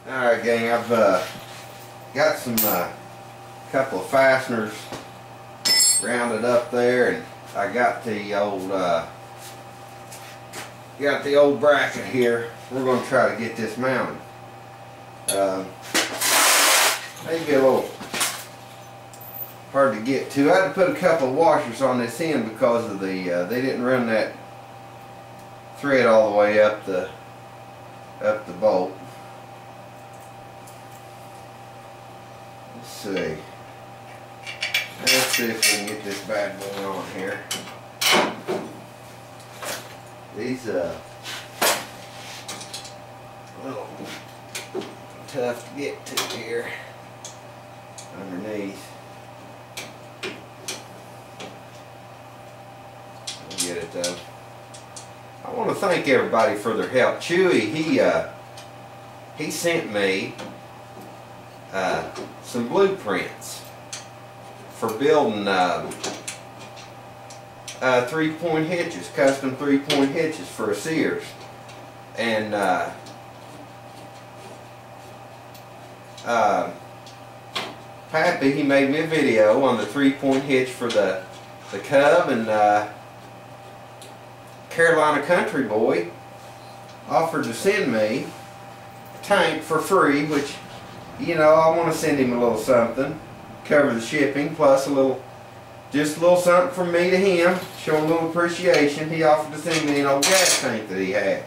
Alright gang, I've got some couple of fasteners rounded up there, and I got the old bracket here. We're going to try to get this mounted. Maybe a little hard to get to. I had to put a couple of washers on this end because of the they didn't run that thread all the way up the bolt. Let's see. Let's see if we can get this bad boy on here. These a little tough to get to here underneath. I'll get it though. I want to thank everybody for their help. Chewy, he sent me some blueprints for building 3-point hitches, custom 3-point hitches for a Sears. And Pappy, he made me a video on the 3-point hitch for the Cub, and Carolina Country Boy offered to send me a tank for free, which, you know, I want to send him a little something, cover the shipping, plus just a little something from me to him, show him a little appreciation. He offered to send me an old gas tank that he had,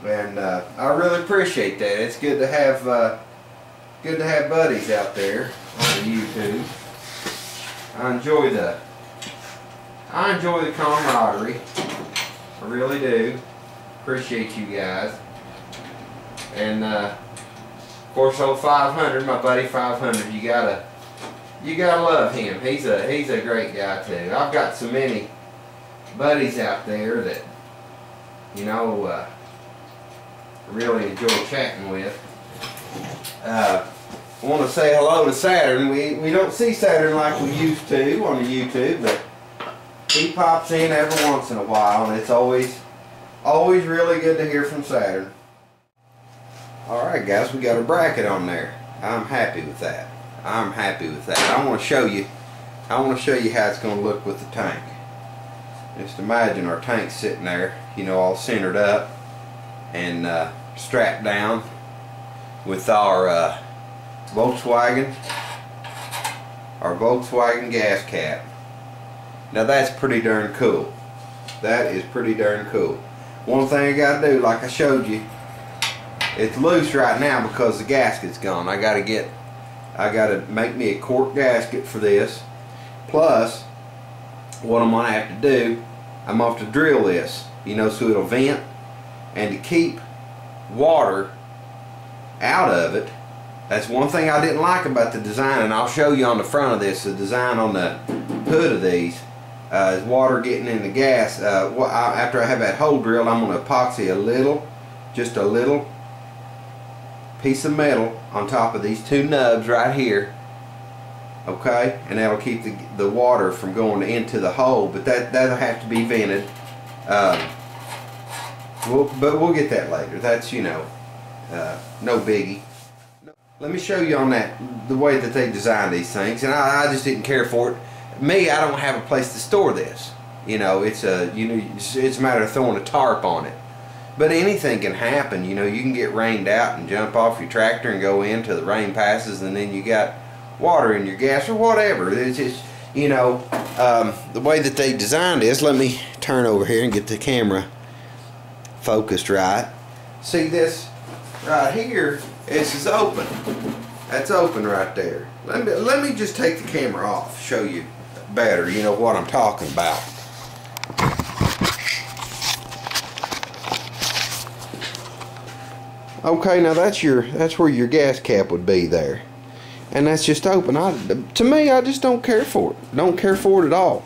and I really appreciate that. It's good to have buddies out there on the YouTube. I enjoy the camaraderie. I really do. Appreciate you guys. And of course, old 500, my buddy 500, you gotta love him. He's a great guy too. I've got so many buddies out there that, you know, really enjoy chatting with. I want to say hello to Saturn. We don't see Saturn like we used to on the YouTube, but he pops in every once in a while, and it's always really good to hear from Saturn. Alright guys, we got a bracket on there. I'm happy with that. I want to show you how it's going to look with the tank. Just imagine our tank sitting there, you know, all centered up and strapped down with our Volkswagen gas cap. Now that's pretty darn cool. That is pretty darn cool. One thing I gotta do, like I showed you, it's loose right now because the gasket's gone. I gotta make me a cork gasket for this. Plus, what I'm gonna have to do, I'm gonna have to drill this, you know, so it'll vent, and to keep water out of it. That's one thing I didn't like about the design, and I'll show you on the front of this, the design on the hood of these. Is water getting in the gas. After I have that hole drilled, I'm going to epoxy just a little piece of metal on top of these two nubs right here. Okay, and that'll keep the water from going into the hole, but that'll have to be vented. But we'll get that later. That's, you know, no biggie. Let me show you on the way that they designed these things, and I just didn't care for it. Me, I don't have a place to store this. You know, it's a matter of throwing a tarp on it. But anything can happen. You know, you can get rained out and jump off your tractor and go in till the rain passes, and then you got water in your gas or whatever. It's just, you know, the way that they designed this. Let me turn over here and get the camera focused right. See this right here? This is open. That's open right there. Let me just take the camera off, show you better, you know what I'm talking about. Okay, now that's where your gas cap would be there, and that's just open. To me, I just don't care for it. Don't care for it at all.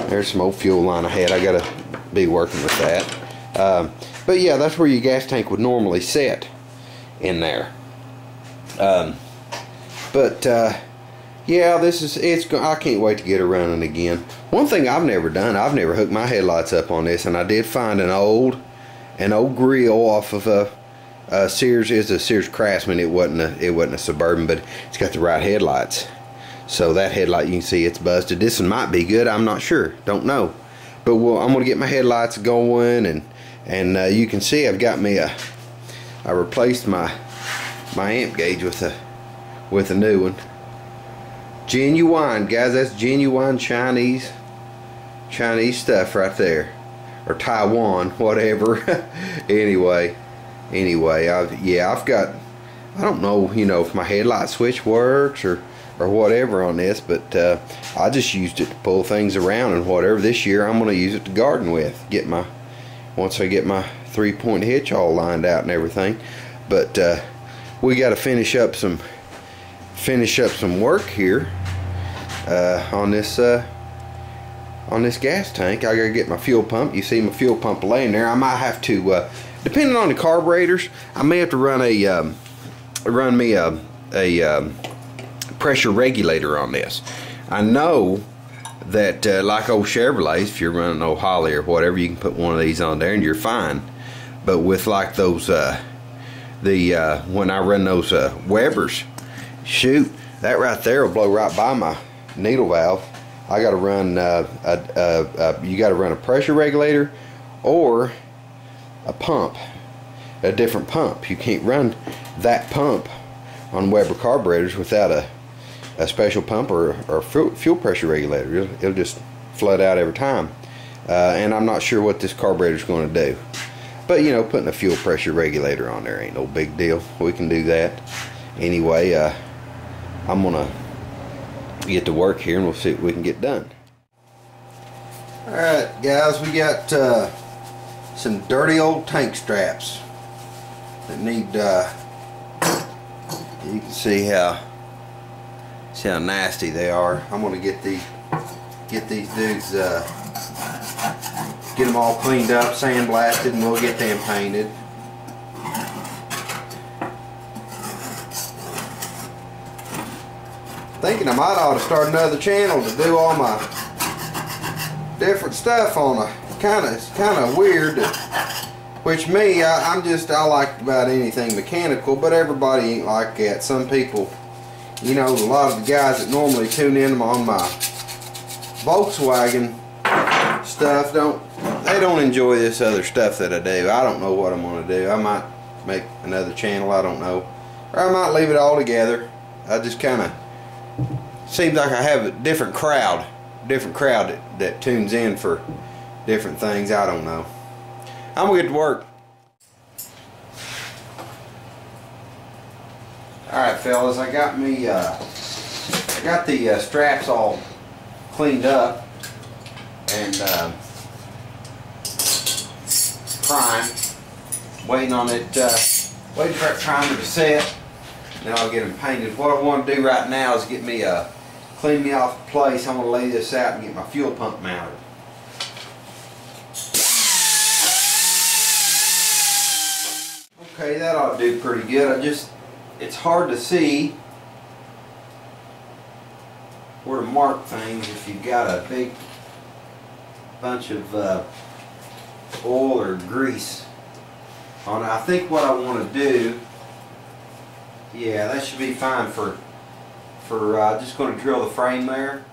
There's some old fuel line ahead. I gotta be working with that. But yeah, that's where your gas tank would normally sit in there. But yeah, I can't wait to get her running again. One thing I've never done, I've never hooked my headlights up on this, and I did find an old grill off of a Sears. It's a Sears Craftsman. It wasn't a Suburban, but it's got the right headlights. So that headlight, you can see it's busted. This one might be good. I'm not sure. Don't know. But I'm gonna get my headlights going, and you can see I've got me I replaced my amp gauge with a new one. Genuine, guys. That's genuine Chinese stuff right there, or Taiwan, whatever. anyway, I've got, I don't know, if my headlight switch works or whatever on this, but I just used it to pull things around and whatever. This year I'm going to use it to garden with. Once I get my 3-point hitch all lined out and everything. But we got to finish up some work here on this gas tank. I got to get my fuel pump. You see my fuel pump laying there. I might have to, depending on the carburetors, I may have to run me a pressure regulator on this. I know that like old Chevrolets, if you're running old Holly or whatever, you can put one of these on there and you're fine. But with like those when I run those Webers, shoot, that right there will blow right by my needle valve. I got to run you got to run a pressure regulator or a pump, a different pump. You can't run that pump on Weber carburetors without a special pump or fuel pressure regulator. It'll just flood out every time. And I'm not sure what this carburetor is going to do. But putting a fuel pressure regulator on there ain't no big deal. We can do that. Anyway, I'm gonna get to work here and we'll see what we can get done. Alright guys, we got some dirty old tank straps that need, you can see how nasty they are. I'm gonna get these dudes, get them all cleaned up, sandblasted, and we'll get them painted. Thinking I might ought to start another channel to do all my different stuff on a it's kind of weird. Which me, I like about anything mechanical, but everybody ain't like that. Some people, a lot of the guys that normally tune in on my Volkswagen stuff they don't enjoy this other stuff that I do. I don't know what I'm going to do. I might make another channel, I don't know. Or I might leave it all together. I just kind of, seems like I have a different crowd that tunes in for different things. I don't know. I'm going to get to work. Alright fellas, I got the straps all cleaned up and primed, waiting on it, waiting for that primer to set, then I'll get them painted. What I want to do right now is get me clean me off the place. I'm going to lay this out and get my fuel pump mounted. Okay, that ought to do pretty good. It's hard to see where to mark things if you've got a big bunch of oil or grease on it. I think what I want to do, yeah, that should be fine for just going to drill the frame there.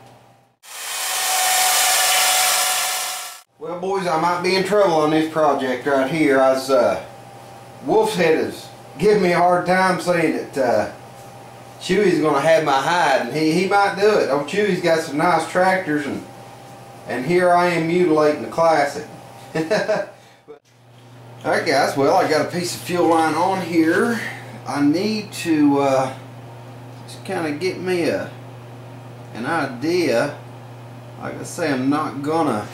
Well boys, I might be in trouble on this project right here. Wolf's Head is giving me a hard time saying that Chewy's going to have my hide, and he might do it. Old Chewy's got some nice tractors, and here I am mutilating the Classic. Alright guys, well, I got a piece of fuel line on here. I need to just kind of get me an idea. Like I say, I'm not gonna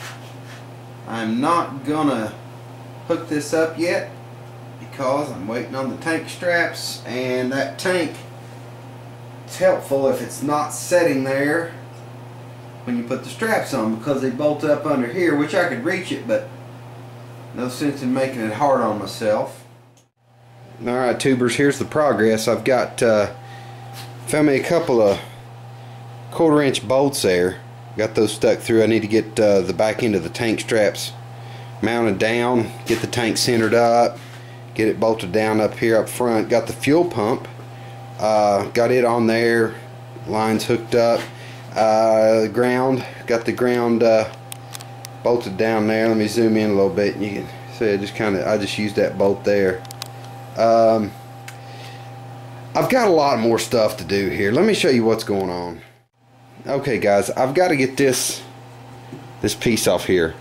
hook this up yet because I'm waiting on the tank straps, and that tank, it's helpful if it's not setting there when you put the straps on, because they bolt up under here, which I could reach it, but no sense in making it hard on myself. Alright tubers, here's the progress. I've got found me a couple of 1/4" bolts there. Got those stuck through. I need to get the back end of the tank straps mounted down, get the tank centered up, get it bolted down up here up front. Got the fuel pump, got it on there, lines hooked up. Ground, got the ground bolted down there. Let me zoom in a little bit and you can see I just used that bolt there. I've got a lot more stuff to do here. Let me show you what's going on. Okay guys, I've got to get this piece off here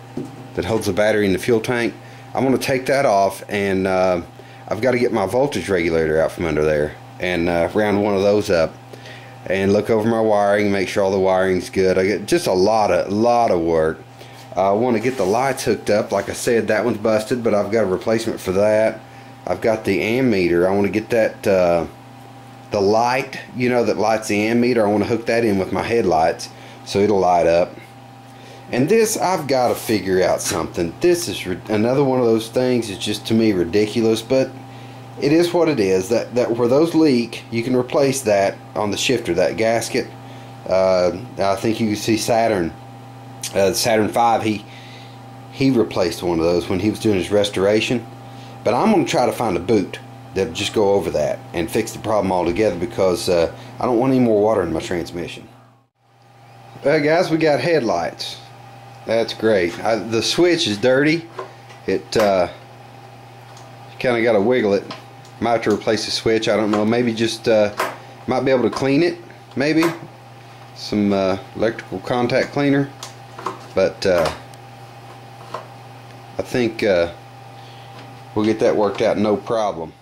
that holds the battery in the fuel tank. I'm going to take that off, and I've got to get my voltage regulator out from under there and round one of those up and look over my wiring, make sure all the wiring's good. I get just a lot of work. I want to get the lights hooked up. Like I said, that one's busted, but I've got a replacement for that. I've got the ammeter. I want to get that the light, you know, that lights the ammeter. I want to hook that in with my headlights so it'll light up. And this, I've got to figure out something. This is another one of those things. It's just, to me, ridiculous, but it is what it is. That where those leak, you can replace that on the shifter, that gasket. I think you can see Saturn V, he replaced one of those when he was doing his restoration. But I'm going to try to find a boot that'll just go over that and fix the problem altogether, because I don't want any more water in my transmission. Guys, we got headlights. That's great. The switch is dirty. It kind of got to wiggle it. Might have to replace the switch. I don't know. Maybe just might be able to clean it. Maybe some electrical contact cleaner. But I think we'll get that worked out, no problem.